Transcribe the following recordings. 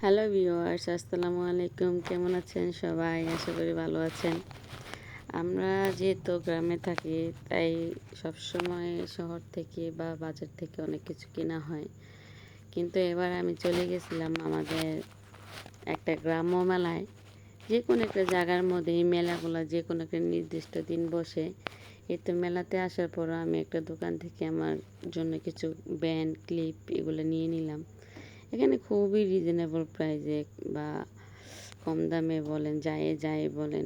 Hello viewers, আসসালামু আলাইকুম। কেমন আছেন সবাই? আশা করি ভালো আছেন। আমরা যেহেতু গ্রামে থাকি, তাই সবসময় শহর থেকে বা বাজার থেকে অনেক কিছু কেনা হয়। কিন্তু এবার আমি চলে গেছিলাম আমাদের একটা গ্রাম্য মেলায়। যে কোনো একটা জায়গার মধ্যে এই মেলাগুলো যে কোনো একটা নির্দিষ্ট দিন বসে। এই তো মেলাতে আসার পর আমি একটা দোকান থেকে আমার জন্য কিছু ব্যান্ড, ক্লিপ এগুলো নিয়ে নিলাম। এখানে খুবই রিজনেবল প্রাইসে বা কম দামে বলেন, যাই বলেন,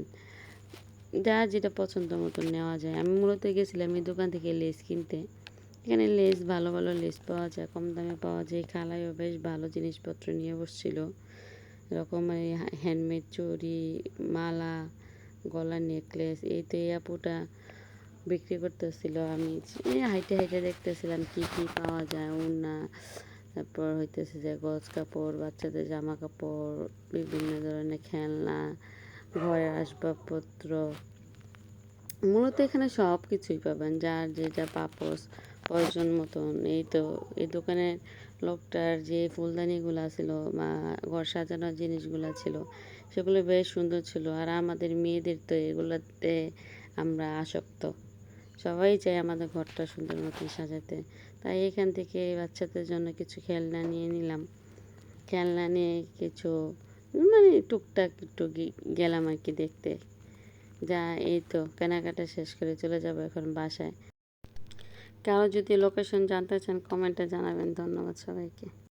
যা যেটা পছন্দ মতো নেওয়া যায়। আমি মূলত গেছিলাম এই দোকান থেকে লেস কিনতে। এখানে লেস ভালো ভালো লেস পাওয়া যায়, কম দামে পাওয়া যায়। খালায়ও বেশ ভালো জিনিসপত্র নিয়ে বসছিল, এরকম হ্যান্ডমেড চুড়ি, মালা, গলার নেকলেস। এই তো এই আপুটা বিক্রি করতেছিল। আমি হাইটে হাইটে দেখতেছিলাম কি কি পাওয়া যায়। ওড়না, তারপর হইতেছে যে গজ কাপড়, বাচ্চাদের জামা কাপড়, বিভিন্ন ধরনের খেলনা, ঘরের আসবাবপত্র। মূলত এখানে সব কিছুই পাবেন, যার যেটা প্রয়োজন মতন। এই তো এই দোকানের লোকটার যে ফুলদানিগুলো ছিল বা ঘর সাজানোর জিনিসগুলো ছিল, সেগুলো বেশ সুন্দর ছিল। আর আমাদের মেয়েদের তো এগুলোতে আমরা আসক্ত, সবাই চায় আমাদের ঘরটা সুন্দর মতন সাজাতে। তাই এখান থেকে বাচ্চাদের জন্য কিছু খেলনা নিয়ে নিলাম। খেলনা নিয়ে কিছু টুকটাক একটু গেলাম আর কি দেখতে। যা এই তো কেনাকাটা শেষ করে চলে যাব এখন বাসায়। কারো যদি লোকেশন জানতে চান কমেন্টে জানাবেন। ধন্যবাদ সবাইকে।